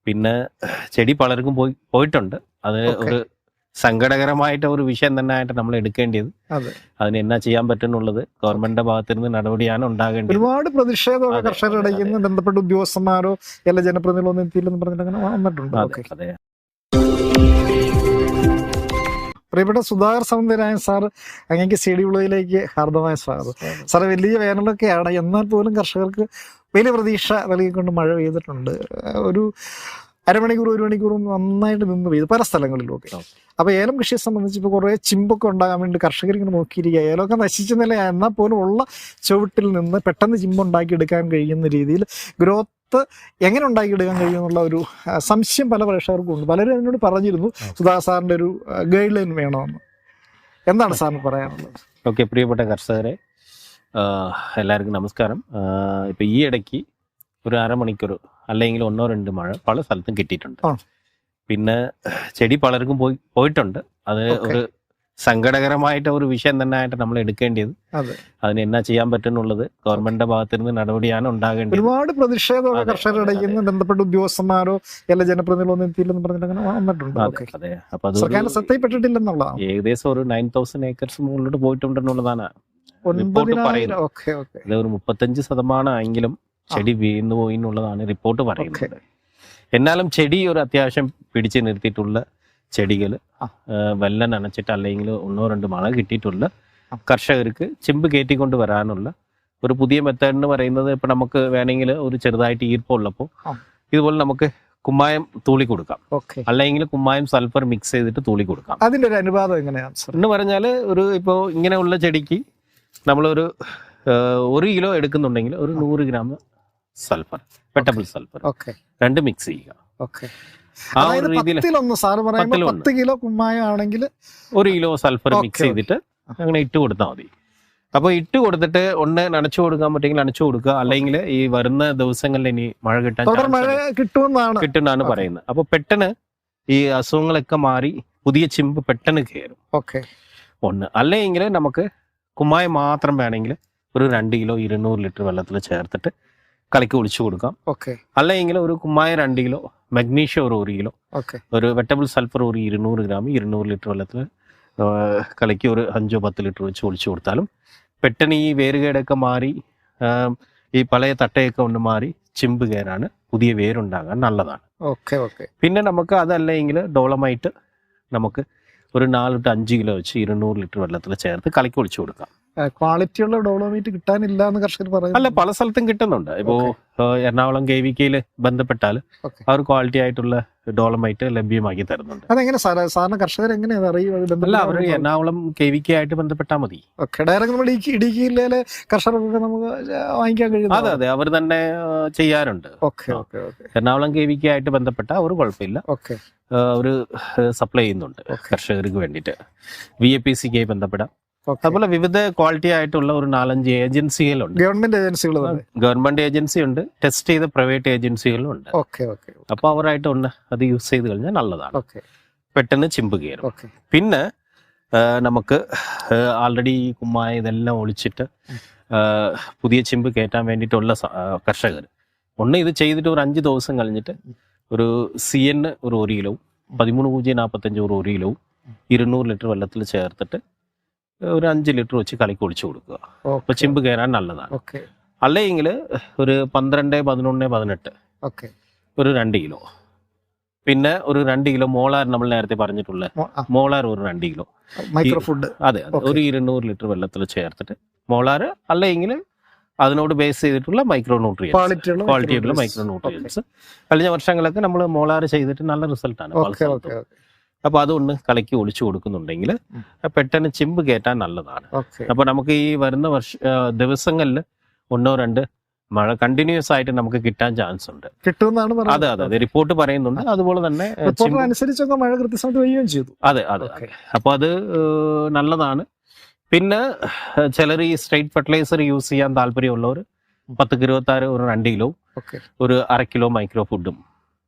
പിന്നെ ചെടി പലർക്കും പോയിട്ടുണ്ട്. അത് ഒരു സങ്കടകരമായിട്ട് ഒരു വിഷയം തന്നെ ആയിട്ട് നമ്മൾ എടുക്കേണ്ടത്. അതിന് എന്നാ ചെയ്യാൻ പറ്റുന്നുള്ളത് ഗവൺമെന്റിന്റെ ഭാഗത്ത് നിന്ന് നടപടിയാണ് ഉണ്ടാകേണ്ടത്. ഒരുപാട് പ്രതിഷേധമൊക്കെ കർഷകരുടെ ബന്ധപ്പെട്ട ഉദ്യോഗസ്ഥന്മാരോ എല്ലാ ജനപ്രതിനിധികളോ ഒന്നും എത്തിയില്ലെന്ന് പറഞ്ഞിട്ട് അങ്ങനെ വന്നിട്ടുണ്ട്. അതെ. പ്രിയപ്പെട്ട സുധാകർ സൗന്ദരരായൻ സാർ, അങ്ങേക്ക് സി ഡി വ്ലോഗിലേക്ക് ഹാർദമായ സ്വാഗതം. സാറ് വലിയ വേനലൊക്കെയാണ്, എന്നാൽ പോലും കർഷകർക്ക് വലിയ പ്രതീക്ഷ നൽകിക്കൊണ്ട് മഴ പെയ്തിട്ടുണ്ട്. ഒരു അരമണിക്കൂർ 1 മണിക്കൂറും നന്നായിട്ട് നിന്ന് പെയ്തു പല സ്ഥലങ്ങളിലുമൊക്കെ. അപ്പോൾ ഏലം കൃഷിയെ സംബന്ധിച്ച് ഇപ്പോൾ കുറേ ചിമ്പൊക്കെ ഉണ്ടാകാൻ വേണ്ടി കർഷകരിങ്ങനെ നോക്കിയിരിക്കുക. ഏലമൊക്കെ നശിച്ച നില, എന്നാൽ പോലും ഉള്ള ചുവട്ടിൽ നിന്ന് പെട്ടെന്ന് ചിമ്പുണ്ടാക്കി എടുക്കാൻ കഴിയുന്ന രീതിയിൽ ഗ്രോത്ത് എങ്ങനെ ഉണ്ടാക്കിയെടുക്കാൻ കഴിയുമെന്നുള്ള ഒരു സംശയം പല പ്രേക്ഷകർക്കും ഉണ്ട്. പലരും അതിനോട് പറഞ്ഞിരുന്നു സുധാകർ സാറിൻ്റെ ഒരു ഗൈഡ് ലൈൻ വേണമെന്ന്. എന്താണ് സാറിന് പറയാനുള്ളത്? ഓക്കെ, പ്രിയപ്പെട്ട കർഷകരെ എല്ലാവർക്കും നമസ്കാരം. ഇപ്പം ഈ ഇടയ്ക്ക് ഒരു അരമണിക്കൂർ അല്ലെങ്കിൽ 1-2 മഴ പല സ്ഥലത്തും കിട്ടിയിട്ടുണ്ട്. പിന്നെ ചെടി പലർക്കും പോയിട്ടുണ്ട്. അത് ഒരു സങ്കടകരമായിട്ട് ഒരു വിഷയം തന്നെ ആയിട്ട് നമ്മൾ എടുക്കേണ്ടത്. അതിന് എന്നാ ചെയ്യാൻ പറ്റുന്നുള്ളത് ഗവൺമെന്റിന്റെ ഭാഗത്ത് നിന്ന് നടപടിയാണ് ഉണ്ടാകേണ്ടത്. ഒരുപാട് പ്രതിഷേധമൊക്കെ കർഷകരുടെ ബന്ധപ്പെട്ട ഉദ്യോഗസ്ഥന്മാരോ എല്ലാ ജനപ്രതിനിധികളോ ഒന്നും എത്തിയില്ലെന്ന് പറഞ്ഞിട്ട് അങ്ങനെ വന്നിട്ടുണ്ട്. അതെ. അപ്പൊ അത് ശ്രദ്ധയിൽപ്പെട്ടിട്ടില്ലെന്നുള്ളതാണ്. ഏകദേശം ഒരു 9000 ഏക്കർസ് മുകളിലോട്ട് പോയിട്ടുണ്ടെന്നുള്ളതാണ് റിപ്പോർട്ട് പറയുന്നത്. അത് ഒരു 35% എങ്കിലും ചെടി വീണു പോയി എന്നുള്ളതാണ് റിപ്പോർട്ട് പറയുന്നത്. എന്നാലും ചെടി ഒരു അത്യാവശ്യം പിടിച്ചു നിർത്തിയിട്ടുള്ള ചെടികൾ വെള്ളം നനച്ചിട്ട് അല്ലെങ്കിൽ 1-2 മഴ കിട്ടിയിട്ടുള്ള കർഷകർക്ക് ചിമ്പ് കയറ്റിക്കൊണ്ട് വരാനുള്ള ഒരു പുതിയ മെത്തേഡ് എന്ന് പറയുന്നത്, ഇപ്പൊ നമുക്ക് വേണമെങ്കിൽ ഒരു ചെറുതായിട്ട് ഈർപ്പമുള്ളപ്പോൾ ഇതുപോലെ നമുക്ക് കുമ്മായം തൂളി കൊടുക്കാം, അല്ലെങ്കിൽ കുമ്മായം സൾഫർ മിക്സ് ചെയ്തിട്ട് തൂളി കൊടുക്കാം. അതിന്റെ ഒരു അനുപാതം എങ്ങനെയാണ് എന്ന് പറഞ്ഞാൽ, ഒരു ഇപ്പോൾ ഇങ്ങനെയുള്ള ചെടിക്ക് നമ്മളൊരു 1 കിലോ എടുക്കുന്നുണ്ടെങ്കിൽ ഒരു 100 ഗ്രാം സൾഫർ, വെട്ടബിൾ സൾഫർ 2 മിക്സ് ചെയ്യുക. ആ ഒരു രീതിയിൽ 10 കിലോ കുമ്മായം ആണെങ്കിൽ 1 കിലോ സൾഫർ മിക്സ് ചെയ്തിട്ട് അങ്ങനെ ഇട്ട് കൊടുത്താൽ മതി. അപ്പോൾ ഇട്ട് കൊടുത്തിട്ട് ഒന്ന് നനച്ചു കൊടുക്കാൻ പറ്റുമെങ്കിൽ നനച്ചു കൊടുക്കുക, അല്ലെങ്കിൽ ഈ വരുന്ന ദിവസങ്ങളിൽ ഇനി മഴ കിട്ടുമെന്നാണ് പറയുന്നത്. അപ്പൊ പെട്ടെന്ന് ഈ അസുഖങ്ങളൊക്കെ മാറി പുതിയ ചിമ്പ് പെട്ടെന്ന് കയറും. ഒന്ന് അല്ലെങ്കിൽ നമുക്ക് കുമ്മായം മാത്രം വേണമെങ്കിൽ ഒരു 2 കിലോ 200 ലിറ്റർ വെള്ളത്തിൽ ചേർത്തിട്ട് കലക്കി ഒഴിച്ചു കൊടുക്കാം. അല്ലെങ്കിൽ ഒരു കുമ്മായം 2 കിലോ, മഗ്നീഷ്യം ഒരു 1 കിലോ, ഒരു വെട്ടബിൾ സൾഫർ ഒരു 200 ഗ്രാം 200 ലിറ്റർ വെള്ളത്തിൽ കലക്കി ഒരു 5-10 ലിറ്റർ വെച്ച് ഒഴിച്ചു കൊടുത്താലും പെട്ടെന്ന് ഈ വേരുകേടൊക്കെ മാറി ഈ പഴയ തട്ടയൊക്കെ ഒന്ന് മാറി ചിമ്പ് കയറാണ്, പുതിയ വേരുണ്ടാകാൻ നല്ലതാണ്. പിന്നെ നമുക്ക് അതല്ലെങ്കിൽ ഡോളമൈറ്റ് നമുക്ക് ഒരു 4-5 കിലോ വെച്ച് 200 ലിറ്റർ വെള്ളത്തിൽ ചേർത്ത് കലക്കി ഒഴിച്ചു കൊടുക്കാം. ക്വാളിറ്റിയുള്ള ഡോളോമൈറ്റ് കിട്ടാനില്ല എന്ന് കർഷകർ പറയുന്നു. അല്ല, പല സ്ഥലത്തും കിട്ടുന്നുണ്ട്. ഇപ്പോ എറണാകുളം KVK ബന്ധപ്പെട്ടാൽ അവർ ക്വാളിറ്റി ആയിട്ടുള്ള ഡോളമൈറ്റ് ലഭ്യമാക്കി തരുന്നുണ്ട്. അതെങ്ങനെ സാധാരണ കർഷകർ എങ്ങനെയാണ് അറിയുക? അവർ എറണാകുളം KVK ആയിട്ട് ബന്ധപ്പെട്ടാൽ മതി. ഡയറക്റ്റ് നമ്മൾ ഇടുക്കി ജില്ലയിലെ കർഷകർക്ക് നമുക്ക് വാങ്ങിക്കാൻ കഴിയും. അതെ, അവർ തന്നെ ചെയ്യാറുണ്ട്. എറണാകുളം KVK ആയിട്ട് ബന്ധപ്പെട്ട ഒരു കുഴപ്പമില്ല, ഒരു സപ്ലൈ ചെയ്യുന്നുണ്ട് കർഷകർക്ക് വേണ്ടിയിട്ട്. VAPCK ബന്ധപ്പെടാം. അതുപോലെ വിവിധ ക്വാളിറ്റി ആയിട്ടുള്ള ഒരു 4-5 ഏജൻസികളുണ്ട്. ഗവൺമെന്റ് ഏജൻസി ഉണ്ട്, ടെസ്റ്റ് ചെയ്ത പ്രൈവറ്റ് ഏജൻസികളും ഉണ്ട്. അപ്പൊ അവരായിട്ട് ഒന്ന് അത് യൂസ് ചെയ്ത് കഴിഞ്ഞാൽ നല്ലതാണ്, പെട്ടെന്ന് ചിമ്പ് കയറും. പിന്നെ നമുക്ക് ആൾറെഡി ഈ കുമ്മായ ഇതെല്ലാം ഒളിച്ചിട്ട് പുതിയ ചിമ്പ് കയറ്റാൻ വേണ്ടിയിട്ടുള്ള കർഷകർ ഒന്ന് ഇത് ചെയ്തിട്ട് ഒരു 5 ദിവസം കഴിഞ്ഞിട്ട് ഒരു CN ഒരു 1 കിലോവും 13.45 ഒരു 1 കിലോവും 200 ലിറ്റർ വെള്ളത്തിൽ ചേർത്തിട്ട് ഒരു 5 ലിറ്റർ വെച്ച് കലക്കി ഒഴിച്ചു കൊടുക്കുക. അപ്പൊ ചിമ്പ് കയറാൻ നല്ലതാണ്. അല്ലെങ്കിൽ ഒരു 12, 11, 18 ഒരു 2 കിലോ, പിന്നെ ഒരു 2 കിലോ മോളാർ, നമ്മൾ നേരത്തെ പറഞ്ഞിട്ടുള്ള മോളാർ ഒരു 2 കിലോ മൈക്രോഫുഡ്, അതെ, ഒരു 200 ലിറ്റർ വെള്ളത്തിൽ ചേർത്തിട്ട് മോളാർ അല്ലെങ്കിൽ അതിനോട് ബേസ് ചെയ്തിട്ടുള്ള മൈക്രോ ന്യൂട്രിയൻസ്, ക്വാളിറ്റി ആയിട്ടുള്ള മൈക്രോ ന്യൂട്രിയൻസ്. കഴിഞ്ഞ വർഷങ്ങളൊക്കെ നമ്മൾ മോളാർ ചെയ്തിട്ട് നല്ല റിസൾട്ടാണ്. അപ്പൊ അതൊന്ന് കലക്കി ഒളിച്ചു കൊടുക്കുന്നുണ്ടെങ്കിൽ പെട്ടെന്ന് ചിമ്പ് കയറ്റാൻ നല്ലതാണ്. അപ്പൊ നമുക്ക് ഈ വരുന്ന ദിവസങ്ങളിൽ 1-2 മഴ കണ്ടിന്യൂസ് ആയിട്ട് നമുക്ക് കിട്ടാൻ ചാൻസ് ഉണ്ട്. അതെ, റിപ്പോർട്ട് പറയുന്നുണ്ട്. അതുപോലെ തന്നെ മഴ കൃത്യസമയത്ത് പെയ്യുകയും ചെയ്തു. അതെ. അപ്പൊ അത് നല്ലതാണ്. പിന്നെ ചിലർ ഈ സ്ട്രേറ്റ് ഫെർട്ടിലൈസർ യൂസ് ചെയ്യാൻ താല്പര്യമുള്ളവർ 10-26 ഒരു 2 കിലോ, ഒരു 1/2 കിലോ മൈക്രോ ഫുഡും,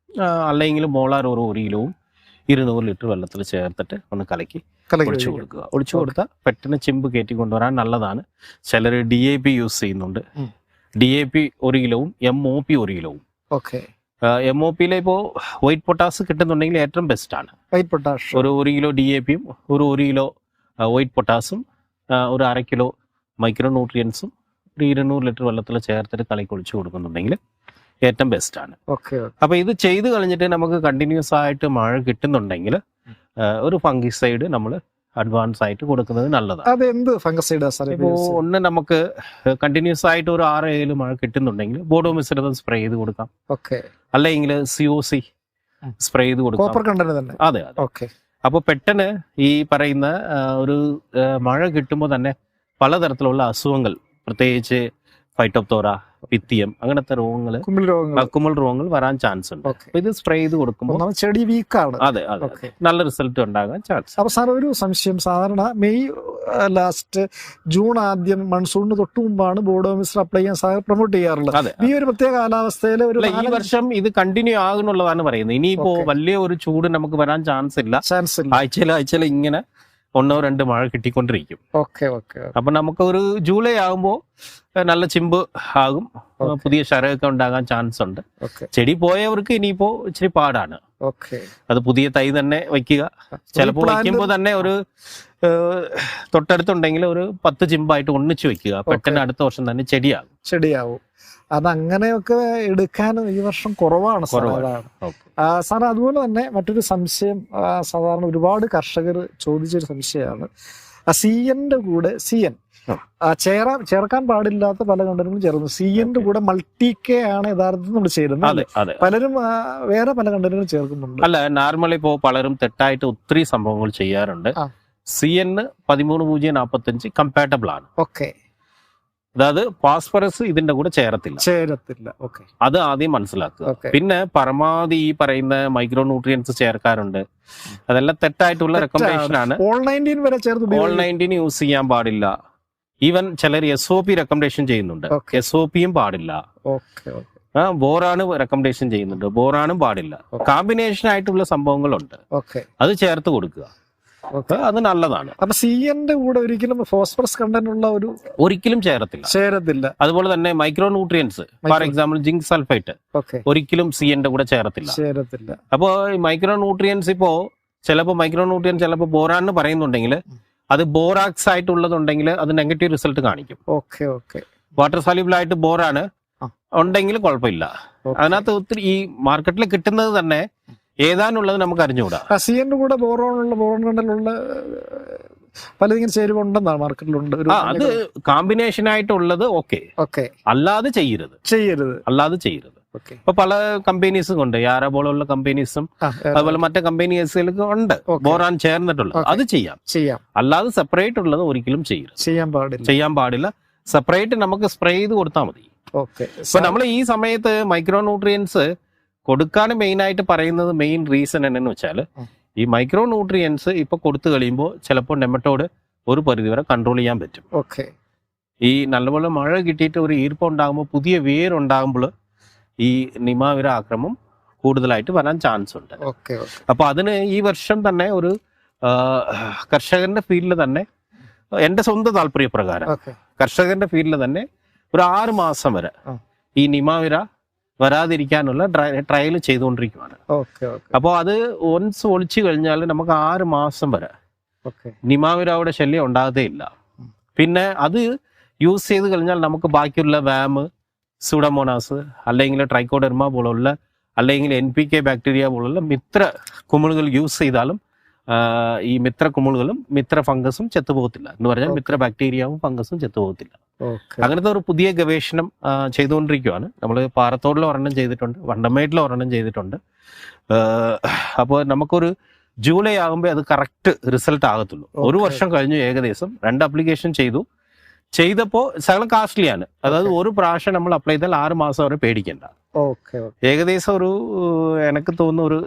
അല്ലെങ്കിൽ മോളാർ ഒരു 1 കിലോവും 200 ലിറ്റർ വെള്ളത്തിൽ ചേർത്തിട്ട് ഒന്ന് കലക്കി ഒഴിച്ചു കൊടുക്കുക. ഒഴിച്ചു കൊടുത്താൽ പെട്ടെന്ന് ചിമ്പ് കയറ്റി കൊണ്ടുവരാൻ നല്ലതാണ്. ചിലർ DAP യൂസ് ചെയ്യുന്നുണ്ട്. DAP 1 കിലോവും MOP 1 കിലോവും MOP-യിൽ ഇപ്പോൾ വൈറ്റ് പൊട്ടാസ് കിട്ടുന്നുണ്ടെങ്കിൽ ഏറ്റവും ബെസ്റ്റാണ്. വൈറ്റ് പൊട്ടാഷ് ഒരു 1 കിലോ DAP-യും ഒരു കിലോ വൈറ്റ് പൊട്ടാസും ഒരു 1/2 കിലോ മൈക്രോ ന്യൂട്രിയൻസും ഒരു 200 ലിറ്റർ വെള്ളത്തിൽ ചേർത്തിട്ട് കളിക്കൊളിച്ച് കൊടുക്കുന്നുണ്ടെങ്കിൽ ഏറ്റവും ബെസ്റ്റാണ്. അപ്പോൾ ഇത് ചെയ്ത് കഴിഞ്ഞിട്ട് നമുക്ക് കണ്ടിന്യൂസ് ആയിട്ട് മഴ കിട്ടുന്നുണ്ടെങ്കിൽ ഒരു ഫംഗിസൈഡ് നമ്മൾ അഡ്വാൻസ് ആയിട്ട് കൊടുക്കുന്നത് നല്ലതാണ്. അതെന്ത് ഫംഗസൈഡ്? ഇപ്പോൾ ഒന്ന് നമുക്ക് കണ്ടിന്യൂസ് ആയിട്ട് ഒരു 6-7 മഴ കിട്ടുന്നുണ്ടെങ്കിൽ ബോഡോ മിശ്രിതം സ്പ്രേ ചെയ്ത് കൊടുക്കാം. അല്ലെങ്കിൽ COC സ്പ്രേ ചെയ്ത് കൊടുക്കാം. അതെ അതെ. അപ്പോൾ പെട്ടെന്ന് ഈ പറയുന്ന ഒരു മഴ കിട്ടുമ്പോൾ തന്നെ പലതരത്തിലുള്ള അസുഖങ്ങൾ, പ്രത്യേകിച്ച് ഫൈറ്റോപ്തോറ, പിത്തിയം, അങ്ങനത്തെ രോഗങ്ങൾ, കുമിൾ രോഗങ്ങൾ വരാൻ ചാൻസ് ഉണ്ട്. ഇത് സ്പ്രേ ചെയ്ത് കൊടുക്കുമ്പോൾ ചെടി വീക്കാണ്. അതെ അതെ, നല്ല റിസൾട്ട് ഉണ്ടാകാൻ ചാൻസ്. അപ്പൊ സാർ ഒരു സംശയം, സാധാരണ മെയ് ലാസ്റ്റ് ജൂൺ ആദ്യം മൺസൂണിന് തൊട്ട് മുമ്പാണ് ബോഡോ മിശ്രം അപ്ലൈ ചെയ്യാൻ സാർ പ്രൊമോട്ട് ചെയ്യാറുള്ളത്. ഈ ഒരു പ്രത്യേക കാലാവസ്ഥയിൽ ഈ വർഷം ഇത് കണ്ടിന്യൂ ആകുന്നുള്ളതാണ് പറയുന്നത്. ഇനിയിപ്പോ വലിയ ഒരു ചൂട് നമുക്ക് വരാൻ ചാൻസ് ഇല്ല. ആഴ്ചയിൽ ഇങ്ങനെ 1-2 മഴ കിട്ടിക്കൊണ്ടിരിക്കും. അപ്പൊ നമുക്ക് ഒരു ജൂലൈ ആകുമ്പോൾ നല്ല ചിമ്പ് ആകും, പുതിയ ശരമൊക്കെ ഉണ്ടാകാൻ ചാൻസ് ഉണ്ട്. ചെടി പോയവർക്ക് ഇനിയിപ്പോ ഇച്ചിരി പാടാണ്. അത് പുതിയ തൈ തന്നെ വയ്ക്കുക. ചിലപ്പോൾ വയ്ക്കുമ്പോൾ തന്നെ ഒരു തൊട്ടടുത്തുണ്ടെങ്കിൽ ഒരു 10 ചിമ്പായിട്ട് ഒന്നിച്ച് വെക്കുക. പെട്ടെന്ന് അടുത്ത വർഷം തന്നെ ചെടിയാവും. അതങ്ങനെയൊക്കെ എടുക്കാൻ ഈ വർഷം കുറവാണ് സാർ. അതുപോലെ തന്നെ മറ്റൊരു സംശയം, സാധാരണ ഒരുപാട് കർഷകർ ചോദിച്ചൊരു സംശയമാണ്, CN കൂടെ ചേർക്കാൻ പാടില്ലാത്ത പല കണ്ടന്റുകളും ചേർന്നു. CN കൂടെ മൾട്ടി-K ആണ് യഥാർത്ഥത്തിൽ നമ്മൾ ചേരുന്നത്. പലരും വേറെ പല കണ്ടന്റുകളും ചേർക്കുന്നുണ്ട്. അല്ല, നോർമലി ഇപ്പോ പലരും തെറ്റായിട്ട് ഒത്തിരി സംഭവങ്ങൾ ചെയ്യാറുണ്ട്. CN 13.045 കമ്പാറ്റബിൾ ആണ്. അതായത് ഫോസ്ഫറസ് ഇതിന്റെ കൂടെ ചേരത്തില്ല. അത് ആദ്യം മനസ്സിലാക്കുക. പിന്നെ പരമാവധി ഈ പറയുന്ന മൈക്രോ ന്യൂട്രിയൻസ് ചേർക്കാറുണ്ട്. അതെല്ലാം തെറ്റായിട്ടുള്ള റെക്കമെൻഡേഷൻ ആണ്. ഓൾ 19 യൂസ് ചെയ്യാൻ പാടില്ല. ഈവൻ ചിലർ SOP റെക്കമെൻഡേഷൻ ചെയ്യുന്നുണ്ട്. SOP-യും പാടില്ല. ബോറാണ് റെക്കമെൻഡേഷൻ ചെയ്യുന്നുണ്ട്. ബോറാണും പാടില്ല. കോമ്പിനേഷൻ ആയിട്ടുള്ള സംഭവങ്ങളുണ്ട്. അത് ചേർത്ത് കൊടുക്കുക. അത് നല്ലതാണ്. അപ്പൊ CN കൂടെ ഒരിക്കലും ഫോസ്ഫറസ് കണ്ടന്റ് ഉള്ള ഒരിക്കലും ചേരത്തില്ല. അതുപോലെ തന്നെ micro nutrients, for example zinc sulphite ഒരിക്കലും CN കൂടെ ചേരത്തില്ല. അപ്പോ മൈക്രോ ന്യൂട്രിയൻസ് ഇപ്പോ ചിലപ്പോൾ ചിലപ്പോൾ ബോറാന്ന് പറയുന്നുണ്ടെങ്കിൽ അത് ബോറാക്സ് ആയിട്ടുള്ളതുണ്ടെങ്കിൽ അത് നെഗറ്റീവ് റിസൾട്ട് കാണിക്കും. വാട്ടർ സോല്യൂബിൾ ആയിട്ട് ബോറാണ് ഉണ്ടെങ്കിൽ കുഴപ്പമില്ല. അതിനകത്ത് ഒത്തിരി ഈ മാർക്കറ്റിൽ കിട്ടുന്നത് തന്നെ ഏതാനുള്ളത് നമുക്ക് അറിഞ്ഞുകൂടാ. CN കൂടെ ബോറോൺ കണ്ടലുള്ള പലതിങ്ങനെ ചേരുവണ്ടെന്നാണ് മാർക്കറ്റിലുണ്ട്. അത് കോമ്പിനേഷൻ ആയിട്ടുള്ളത് അല്ലാതെ ചെയ്യരുത്. ഇപ്പൊ പല കമ്പനീസും ഉണ്ട്, യാര പോലുള്ള കമ്പനീസും അതുപോലെ മറ്റേ കമ്പനീസിലൊക്കെ ഉണ്ട് ബോറാൻ ചേർന്നിട്ടുള്ളത്. അത് ചെയ്യാം. അല്ലാതെ സെപ്പറേറ്റ് ഉള്ളത് ഒരിക്കലും ചെയ്യാൻ പാടില്ല. സെപ്പറേറ്റ് നമുക്ക് സ്പ്രേ ചെയ്ത് കൊടുത്താൽ മതി. ഇപ്പൊ നമ്മൾ ഈ സമയത്ത് മൈക്രോ ന്യൂട്രിയൻസ് കൊടുക്കാൻ മെയിനായിട്ട് പറയുന്നത് മെയിൻ റീസൺ എന്നു വെച്ചാൽ ഈ മൈക്രോ ന്യൂട്രിയൻസ് ഇപ്പൊ കൊടുത്തു കഴിയുമ്പോൾ ചിലപ്പോൾ നെമറ്റോഡ് ഒരു പരിധിവരെ കൺട്രോൾ ചെയ്യാൻ പറ്റും. ഈ നല്ലപോലെ മഴ കിട്ടിയിട്ട് ഒരു ഈർപ്പം ഉണ്ടാകുമ്പോൾ, പുതിയ വേരുണ്ടാകുമ്പോൾ ഈ നിമാവിര ആക്രമം കൂടുതലായിട്ട് വരാൻ ചാൻസ് ഉണ്ട്. അപ്പൊ അതിന് ഈ വർഷം തന്നെ ഒരു കർഷകന്റെ ഫീൽഡിൽ തന്നെ, എന്റെ സ്വന്തം താല്പര്യപ്രകാരം കർഷകന്റെ ഫീൽഡിൽ തന്നെ ഒരു 6 മാസം വരെ ഈ നിമാവിര വരാതിരിക്കാനുള്ള ട്രയൽ ചെയ്തുകൊണ്ടിരിക്കുകയാണ്. അപ്പോൾ അത് ഒൻസ് ഒളിച്ചു കഴിഞ്ഞാൽ നമുക്ക് 6 മാസം വരെ നിമാവിരയുടെ ശല്യം ഉണ്ടാകത്തേ ഇല്ല. പിന്നെ അത് യൂസ് ചെയ്ത് കഴിഞ്ഞാൽ നമുക്ക് ബാക്കിയുള്ള വാമ്, സൂഡോമോണാസ്, അല്ലെങ്കിൽ ട്രൈക്കോഡെർമ പോലുള്ള, അല്ലെങ്കിൽ NPK ബാക്ടീരിയ പോലുള്ള മിത്ര കുമിളുകൾ യൂസ് ചെയ്താലും ഈ മിത്ര കുമിളുകളും മിത്ര ഫംഗസും ചെത്തുപോകത്തില്ല. എന്ന് പറഞ്ഞാൽ മിത്ര ബാക്ടീരിയവും ഫംഗസും ചെത്തുപോകത്തില്ല. അങ്ങനത്തെ ഒരു പുതിയ ഗവേഷണം ചെയ്തുകൊണ്ടിരിക്കുകയാണ്. നമ്മൾ പാറത്തോടിൽ ഒരെണ്ണം ചെയ്തിട്ടുണ്ട്, വണ്ടമേട്ടിൽ ഒരെണ്ണം ചെയ്തിട്ടുണ്ട്. അപ്പോൾ നമുക്കൊരു ജൂലൈ ആകുമ്പോൾ അത് കറക്റ്റ് റിസൾട്ട് ആകത്തുള്ളൂ. 1 വർഷം കഴിഞ്ഞു ഏകദേശം. 2 അപ്ലിക്കേഷൻ ചെയ്തപ്പോൾ ശകലം കാസ്റ്റ്ലിയാണ്. അതായത് ഒരു പ്രാവശ്യം നമ്മൾ അപ്ലൈ ചെയ്താൽ 6 മാസം വരെ പേടിക്കണ്ട. ഏകദേശം എനിക്ക് തോന്നുന്നു ഒരു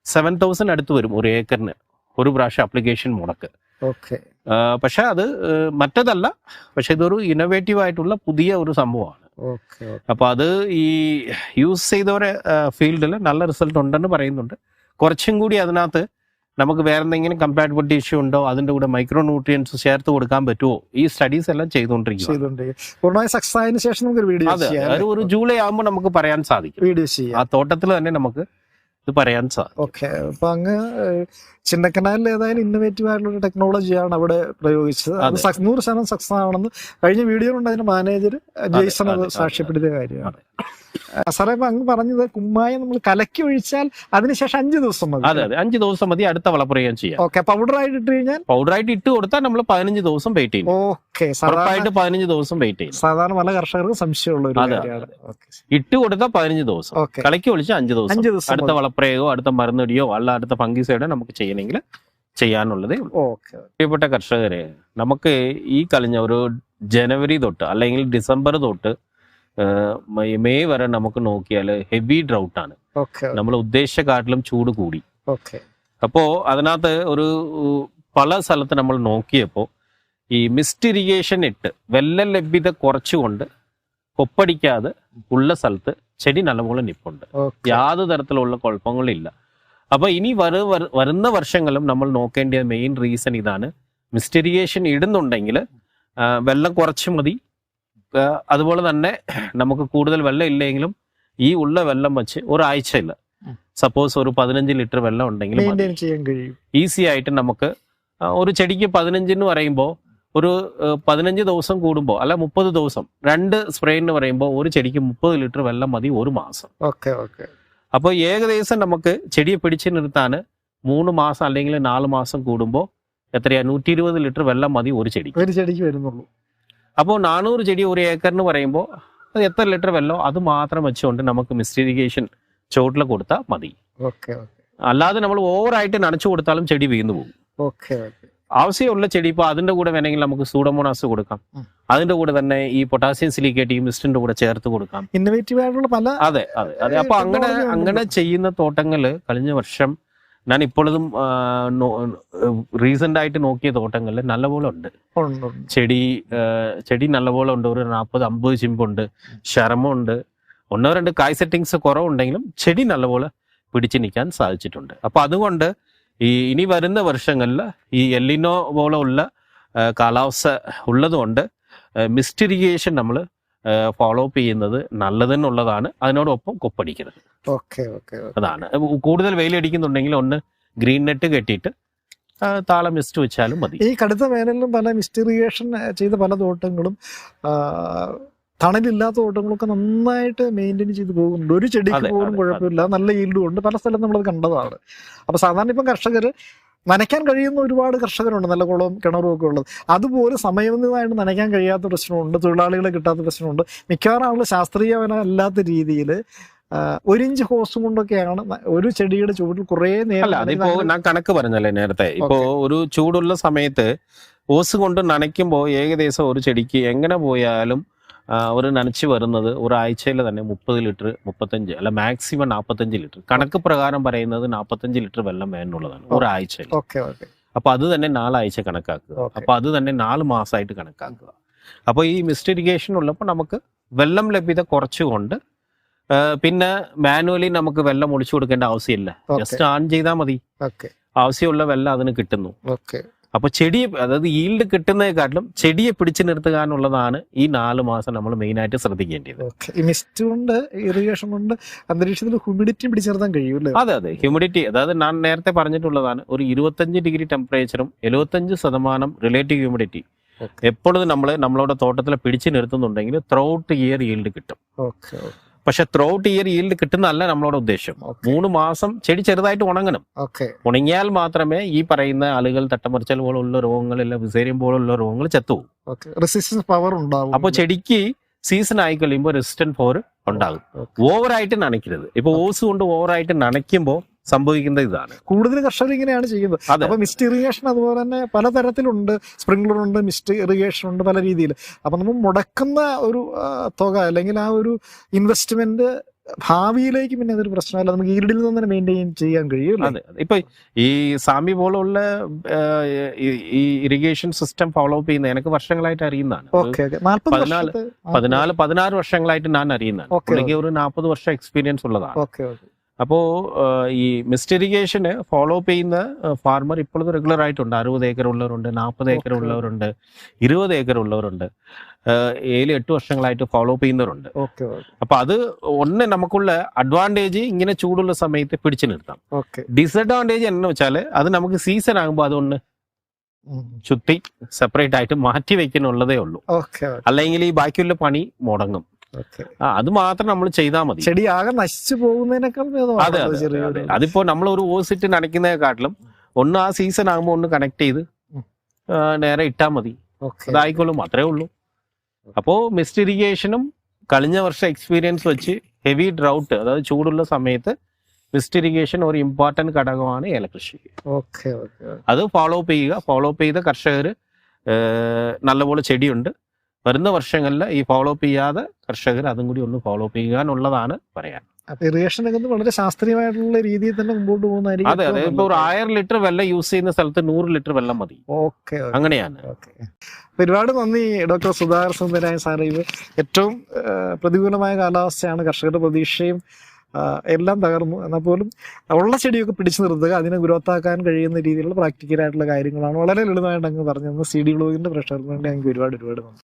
7,000 അടുത്ത് വരും ഒരു ഏക്കറിന് ഒരു പ്രാവശ്യം അപ്ലിക്കേഷൻ മുടക്ക്. പക്ഷെ അത് മറ്റതല്ല, പക്ഷെ ഇതൊരു ഇന്നോവേറ്റീവ് ആയിട്ടുള്ള പുതിയ ഒരു സംഭവമാണ്. അപ്പൊ അത് ഈ യൂസ് ചെയ്തവരെ ഫീൽഡിൽ നല്ല റിസൾട്ട് ഉണ്ടെന്ന് പറയുന്നുണ്ട്. കുറച്ചും കൂടി അതിനകത്ത് നമുക്ക് വേറെ എന്തെങ്കിലും കമ്പാറ്റബിലിറ്റി ഇഷ്യൂ ഉണ്ടോ, അതിന്റെ കൂടെ മൈക്രോ ന്യൂട്രിയൻസ് ചേർത്ത് കൊടുക്കാൻ പറ്റുമോ, ഈ സ്റ്റഡീസ് എല്ലാം ചെയ്തുകൊണ്ടിരിക്കും. പൂർണ്ണമായി സക്സസ് ആയതിനു ശേഷം നമുക്ക് വീഡിയോ അതെ, ഒരു ജൂലൈ ആകുമ്പോൾ നമുക്ക് പറയാൻ സാധിക്കും. വീഡിയോ ചെയ്യാം. ആ തോട്ടത്തിൽ തന്നെ നമുക്ക് ഇത് പറയാൻ സാധിക്കും. ഓക്കെ. അപ്പൊ അങ്ങ് ചിന്നക്കനാലിൽ ഏതായാലും ഇന്നോവേറ്റീവ് ആയിട്ടുള്ള ടെക്നോളജിയാണ് അവിടെ പ്രയോഗിച്ചത്. അത് 100% സക്സസ് ആവണമെന്ന് കഴിഞ്ഞ വീഡിയോയിലുണ്ട് അതിന്റെ മാനേജർ ജെയ്സൺ അത് സാക്ഷ്യപ്പെടുത്തിയ കാര്യമാണ്. സാറേ, ഇപ്പൊ അങ്ങ് പറഞ്ഞത് കുമ്മായം നമ്മൾ കലക്കി ഒഴിച്ചാൽ അതിനുശേഷം 5 ദിവസം മതി. അതെ, 5 ദിവസം മതി അടുത്ത വളപ്രയോഗം ചെയ്യാം. ഓക്കെ. പൗഡറായിട്ട് ഇട്ട് കഴിഞ്ഞാൽ പൗഡറായിട്ട് ഇട്ട് കൊടുത്താൽ നമ്മൾ 15 ദിവസം വെയിറ്റ് ചെയ്യും. ഓക്കെ. 15 ദിവസം വെയിറ്റ് ചെയ്യും. സാധാരണ പല കർഷകർക്ക് സംശയമുള്ള ഒരു കാര്യമാണ്. ഇട്ട് കൊടുത്താൽ 15 ദിവസം, കലക്കി ഒഴിച്ച് 5 ദിവസം അടുത്ത വളപ്രയോഗമോ അടുത്ത മരുന്നടിയോ അല്ല അടുത്ത ഫംഗിസൈഡോ നമുക്ക് ചെയ്യണമെങ്കിൽ ചെയ്യാനുള്ളത്. പ്രിയപ്പെട്ട കർഷകരെ, നമുക്ക് ഈ കഴിഞ്ഞ ഒരു ജനുവരി തൊട്ട് അല്ലെങ്കിൽ ഡിസംബർ തൊട്ട് മെയ് വരെ നമുക്ക് നോക്കിയാൽ ഹെവി ഡ്രൗട്ടാണ്. നമ്മൾ ഉദ്ദേശിച്ചക്കാട്ടിലും ചൂട് കൂടി. അപ്പോൾ അതിനകത്ത് ഒരു പല സ്ഥലത്ത് നമ്മൾ നോക്കിയപ്പോൾ ഈ മിസ്റ്റ് ഇറിഗേഷൻ ഇട്ട് വെള്ള ലഭ്യത കുറച്ചുകൊണ്ട് കൊപ്പടിക്കാതെ ഉള്ള സ്ഥലത്ത് ചെടി നല്ലപോലെ നിപ്പുണ്ട്. യാതൊരു തരത്തിലുള്ള കുഴപ്പങ്ങളില്ല. അപ്പൊ ഇനി വരുന്ന വർഷങ്ങളും നമ്മൾ നോക്കേണ്ട മെയിൻ റീസൺ ഇതാണ്. മിസ്റ്റ് ഇറിഗേഷൻ ഇടുന്നുണ്ടെങ്കിൽ വെള്ളം കുറച്ച് മതി. അതുപോലെ തന്നെ നമുക്ക് കൂടുതൽ വെള്ളം ഇല്ലെങ്കിലും ഈ ഉള്ള വെള്ളം വെച്ച് ഒരാഴ്ചയില്ല, സപ്പോസ് ഒരു 15 ലിറ്റർ വെള്ളം ഉണ്ടെങ്കിൽ ഈസി ആയിട്ട് നമുക്ക് ഒരു ചെടിക്ക് 15 എന്ന് പറയുമ്പോൾ ഒരു 15 ദിവസം കൂടുമ്പോൾ അല്ല 30 ദിവസം 2 സ്പ്രേ എന്ന് പറയുമ്പോൾ ഒരു ചെടിക്ക് 30 ലിറ്റർ വെള്ളം മതി ഒരു മാസം. അപ്പോൾ ഏകദേശം നമുക്ക് ചെടിയെ പിടിച്ചു നിർത്താൻ 3 മാസം അല്ലെങ്കിൽ 4 മാസം കൂടുമ്പോൾ എത്രയാ 120 ലിറ്റർ വെള്ളം മതി ഒരു ചെടിക്ക് വരുന്നുള്ളൂ. അപ്പോൾ 400 ചെടി ഒരു ഏക്കറിന് പറയുമ്പോൾ അത് എത്ര ലിറ്റർ വെള്ളം അത് മാത്രം വെച്ചുകൊണ്ട് നമുക്ക് മിസ്റ്റ് ഇറിഗേഷൻ ചോട്ടിൽ കൊടുത്താൽ മതി. അല്ലാതെ നമ്മൾ ഓവറായിട്ട് നനച്ചു കൊടുത്താലും ചെടി വീണു പോകും. ആവശ്യമുള്ള ചെടി ഇപ്പോൾ അതിന്റെ കൂടെ വേണമെങ്കിൽ നമുക്ക് സൂഡോമോണാസ് കൊടുക്കാം. അതിന്റെ കൂടെ തന്നെ ഈ പൊട്ടാസ്യം സിലിക്കേറ്റ് ഈ മിസ്റ്റിന്റെ കൂടെ ചേർത്ത് കൊടുക്കാം. ഇന്നോവേറ്റീവ് ആയിട്ടുള്ള പല അതെ. അപ്പൊ അങ്ങനെ ചെയ്യുന്ന തോട്ടങ്ങള് കഴിഞ്ഞ വർഷം ഞാൻ ഇപ്പോഴും റീസെന്റ് ആയിട്ട് നോക്കിയ തോട്ടങ്ങളിൽ നല്ലപോലെ ഉണ്ട്. ചെടി നല്ലപോലെ ഉണ്ട്. ഒരു 40-50 ചിമ്പുണ്ട്, ശരമുണ്ട്. 1-2 കായ് സെറ്റിങ്സ് കുറവുണ്ടെങ്കിലും ചെടി നല്ലപോലെ പിടിച്ചു നിൽക്കാൻ സാധിച്ചിട്ടുണ്ട്. അപ്പൊ അതുകൊണ്ട് ഇനി വരുന്ന വർഷങ്ങളിൽ ഈ എല്ലിനോ പോലെ ഉള്ള കാലാവസ്ഥ ഉള്ളതുകൊണ്ട് മിസ്റ്റ് ഇറിഗേഷൻ നമ്മൾ ഫോളോ അപ്പ് ചെയ്യുന്നത് നല്ലതെന്നുള്ളതാണ്. അതിനോടൊപ്പം കൊപ്പടിക്കരുത്. അതാണ്. കൂടുതൽ വെയിലടിക്കുന്നുണ്ടെങ്കിൽ ഒന്ന് ഗ്രീൻ നെറ്റ് കെട്ടിയിട്ട് താളെ മിസ്റ്റ് വെച്ചാലും മതി. ഈ കടുത്ത വേനലിലും പല മിസ്റ്റ് ഇറിഗേഷൻ ചെയ്ത പല തോട്ടങ്ങളും തണലില്ലാത്ത തോട്ടങ്ങളൊക്കെ നന്നായിട്ട് മെയിൻറ്റെയിൻ ചെയ്ത് പോകുന്നുണ്ട്. ഒരു ചെടിക്ക് പോലും കുഴപ്പമില്ല, നല്ല ഈൽഡും ഉണ്ട്. പല സ്ഥലത്തും നമ്മളത് കണ്ടതാണ്. അപ്പൊ സാധാരണ ഇപ്പം കർഷകർ നനയ്ക്കാൻ കഴിയുന്ന ഒരുപാട് കർഷകരുണ്ട്, നല്ല കുളവും കിണറും ഒക്കെ ഉള്ളത്. അതുപോലെ സമയബന്ധിതമായിട്ട് നനയ്ക്കാൻ കഴിയാത്ത പ്രശ്നമുണ്ട്, തൊഴിലാളികളെ കിട്ടാത്ത പ്രശ്നമുണ്ട്. മിക്കവാറും ആളുകൾ ശാസ്ത്രീയമല്ലാത്ത രീതിയിൽ 1 ഇഞ്ച് ഹോസ് കൊണ്ടൊക്കെയാണ് ഒരു ചെടിയുടെ ചൂടിൽ കുറെ നേരം. അതിപ്പോ ഞാൻ കണക്ക് പറഞ്ഞല്ലേ നേരത്തെ, ഇപ്പോ ഒരു ചൂടുള്ള സമയത്ത് ഹോസ് കൊണ്ട് നനയ്ക്കുമ്പോൾ ഏകദേശം ഒരു ചെടിക്ക് എങ്ങനെ പോയാലും ഒരു നനച്ച് വരുന്നത് ഒരാഴ്ചയിൽ തന്നെ 30 ലിറ്റർ 35 അല്ല മാക്സിമം 45 ലിറ്റർ കണക്ക് പ്രകാരം പറയുന്നത് 45 ലിറ്റർ വെള്ളം വേണമെന്നുള്ളതാണ് ഒരാഴ്ചയിൽ. അപ്പൊ അത് തന്നെ 4 ആഴ്ച കണക്കാക്കുക. അപ്പൊ അത് തന്നെ 4 മാസമായിട്ട് കണക്കാക്കുക. അപ്പൊ ഈ മിസ്റ്റ് ഇറിഗേഷൻ ഉള്ളപ്പോൾ നമുക്ക് വെള്ളം ലഭ്യത കുറച്ചുകൊണ്ട് പിന്നെ മാനുവലി നമുക്ക് വെള്ളം ഒളിച്ചു കൊടുക്കേണ്ട ആവശ്യമില്ല. ജസ്റ്റ് ആൺ ചെയ്താൽ മതി, ആവശ്യമുള്ള വെള്ളം അതിന് കിട്ടുന്നു. അപ്പൊ ചെടിയെ, അതായത് ഈൽഡ് കിട്ടുന്നതിനെക്കാട്ടിലും ചെടിയെ പിടിച്ചു നിർത്തുക എന്നുള്ളതാണ് ഈ 4 മാസം നമ്മൾ മെയിൻ ആയിട്ട് ശ്രദ്ധിക്കേണ്ടത്. ഈ മിസ്റ്റ് കൊണ്ട് ഇറിഗേഷൻ കൊണ്ട് അന്തരീക്ഷത്തിൽ ഹ്യൂമിഡിറ്റി പിടിച്ചു നിർത്താൻ കഴിയും. അതെ. ഹ്യൂമിഡിറ്റി, അതായത് ഞാൻ നേരത്തെ പറഞ്ഞിട്ടുള്ളതാണ്, ഒരു 25 ഡിഗ്രി ടെമ്പറേച്ചറും 75% റിലേറ്റീവ് ഹ്യൂമിഡിറ്റി എപ്പോഴും നമ്മളോട് തോട്ടത്തിൽ പിടിച്ചു നിർത്തുന്നുണ്ടെങ്കിൽ ത്രൂ ഔട്ട് ഇയർ ഈൽഡ് കിട്ടും. പക്ഷെ ത്രൂ ഔട്ട് ഇയർ ഈൽഡ് കിട്ടുന്നതല്ല നമ്മളോട് ഉദ്ദേശം. 3 മാസം ചെടി ചെറുതായിട്ട് ഉണങ്ങണം. ഉണങ്ങിയാൽ മാത്രമേ ഈ പറയുന്ന ആളുകൾ തട്ടമറിച്ചൽ പോലുള്ള രോഗങ്ങളെല്ലാം വിസേരിയം പോലുള്ള രോഗങ്ങൾ ചത്തുപോകും. റെസിസ്റ്റൻസ് പവർ ഉണ്ടാവും. അപ്പൊ ചെടിക്ക് സീസൺ ആയി കഴിയുമ്പോൾ റെസിസ്റ്റന്റ് പവർ ഉണ്ടാകും. ഓവറായിട്ട് നനയ്ക്കരുത്. ഇപ്പൊ ഓസ് കൊണ്ട് ഓവറായിട്ട് നനയ്ക്കുമ്പോൾ സംഭവിക്കുന്നത് ഇതാണ്. കൂടുതൽ കർഷകർ ഇങ്ങനെയാണ് ചെയ്യുന്നത്. അപ്പൊ മിസ്റ്റ് ഇറിഗേഷൻ അതുപോലെ തന്നെ പലതരത്തിലുണ്ട്. സ്പ്രിംഗ്ലർ ഉണ്ട്, മിസ്റ്റ് ഇറിഗേഷൻ ഉണ്ട്, പല രീതിയിൽ. അപ്പൊ നമ്മൾ മുടക്കുന്ന ഒരു തുക അല്ലെങ്കിൽ ആ ഒരു ഇൻവെസ്റ്റ്മെന്റ് ഭാവിയിലേക്ക് പിന്നെ അതൊരു പ്രശ്നമല്ല, നമുക്ക് ഈൽഡിൽ നിന്ന് തന്നെ മെയിൻറ്റെയിൻ ചെയ്യാൻ കഴിയും. അതെ. ഇപ്പൊ ഈ സാമി പോലുള്ള ഈ ഇറിഗേഷൻ സിസ്റ്റം ഫോളോ അപ്പ് ചെയ്യുന്ന എനിക്ക് വർഷങ്ങളായിട്ട് അറിയുന്നതാണ്. 14-16 വർഷങ്ങളായിട്ട് ഞാൻ അറിയുന്നതാണ്. പുള്ളിക്ക് ഒരു 40 വർഷം എക്സ്പീരിയൻസ് ഉള്ളതാണ്. അപ്പോൾ ഈ മിസ്റ്റ് ഇറിഗേഷന് ഫോളോ അപ്പ് ചെയ്യുന്ന ഫാർമർ ഇപ്പോഴും റെഗുലർ ആയിട്ടുണ്ട്. 60 ഏക്കർ ഉള്ളവരുണ്ട്, 40 ഏക്കർ ഉള്ളവരുണ്ട്, 20 ഏക്കർ ഉള്ളവരുണ്ട്, 7-8 വർഷങ്ങളായിട്ട് ഫോളോ അപ്പ് ചെയ്യുന്നവരുണ്ട്. അപ്പൊ അത് നമുക്കുള്ള അഡ്വാൻറ്റേജ് ഇങ്ങനെ ചൂടുള്ള സമയത്ത് പിടിച്ചു നിർത്താം. ഡിസഡ്വാൻറ്റേജ് എന്ന് വെച്ചാൽ അത് നമുക്ക് സീസൺ ആകുമ്പോൾ അതൊന്ന് ചുറ്റി സെപ്പറേറ്റ് ആയിട്ട് മാറ്റി വെക്കുന്നുള്ളതേ ഉള്ളൂ. അല്ലെങ്കിൽ ഈ ബാക്കിയുള്ള പണി മുടങ്ങും. അത് മാത്രം നമ്മൾ ചെയ്താൽ മതി. ചെടി ആകെ നശിച്ചു പോകുന്നതിനേക്കാൾ അതെ. അതിപ്പോ നമ്മൾ ഒരു ഓസിറ്റ് നനയ്ക്കുന്നതിനെക്കാട്ടിലും ഒന്ന് ആ സീസൺ ആകുമ്പോൾ ഒന്ന് കണക്ട് ചെയ്ത് നേരെ ഇട്ടാൽ മതി, അതായിക്കോളും. അത്രേ ഉള്ളൂ. അപ്പോ മിസ്റ്റ് ഇറിഗേഷനും കഴിഞ്ഞ വർഷം എക്സ്പീരിയൻസ് വെച്ച് ഹെവി ഡ്രൗട്ട്, അതായത് ചൂടുള്ള സമയത്ത് മിസ്റ്റ് ഇറിഗേഷൻ ഒരു ഇമ്പോർട്ടന്റ് ഘടകമാണ് ഏലകൃഷിക്ക്. അത് ഫോളോ അപ്പ് ചെയ്യുക. ഫോളോ അപ്പ് ചെയ്ത കർഷകർ നല്ലപോലെ ചെടിയുണ്ട്. വരുന്ന വർഷങ്ങളിൽ ഈ ഫോളോ അപ്പ് ചെയ്യാതെ കർഷകർ അതും കൂടി ഒന്ന് ഫോളോ അപ്പ് ചെയ്യുക എന്നുള്ളതാണ് പറയാൻ. ഇറിഗേഷൻ വളരെ ശാസ്ത്രീയമായിട്ടുള്ള രീതിയിൽ തന്നെ മുമ്പോട്ട് പോകുന്നതായിരിക്കും. അതെ അതെ. ഇപ്പൊ ഒരു 1000 ലിറ്റർ വെള്ളം യൂസ് ചെയ്യുന്ന സ്ഥലത്ത് 100 ലിറ്റർ വെള്ളം മതി. അങ്ങനെയാണ്. ഒരുപാട് നന്ദി ഡോക്ടർ സുധാകർ സുന്ദരായ സാർ. ഇത് ഏറ്റവും പ്രതികൂലമായ കാലാവസ്ഥയാണ്, കർഷകരുടെ പ്രതീക്ഷയും എല്ലാം തകർന്നു. എന്നാൽ പോലും ഉള്ള ചെടിയൊക്കെ പിടിച്ചു നിർത്തുക, അതിനെ ഗ്രോത്താക്കാൻ കഴിയുന്ന രീതിയിലുള്ള പ്രാക്ടിക്കലായിട്ടുള്ള കാര്യങ്ങളാണ് വളരെ ലളിതമായിട്ട് അങ്ങ് പറഞ്ഞു. CD വ്ലോഗിന്റെ പ്രേക്ഷകർക്ക് വേണ്ടി എനിക്ക് ഒരുപാട് നന്ദി.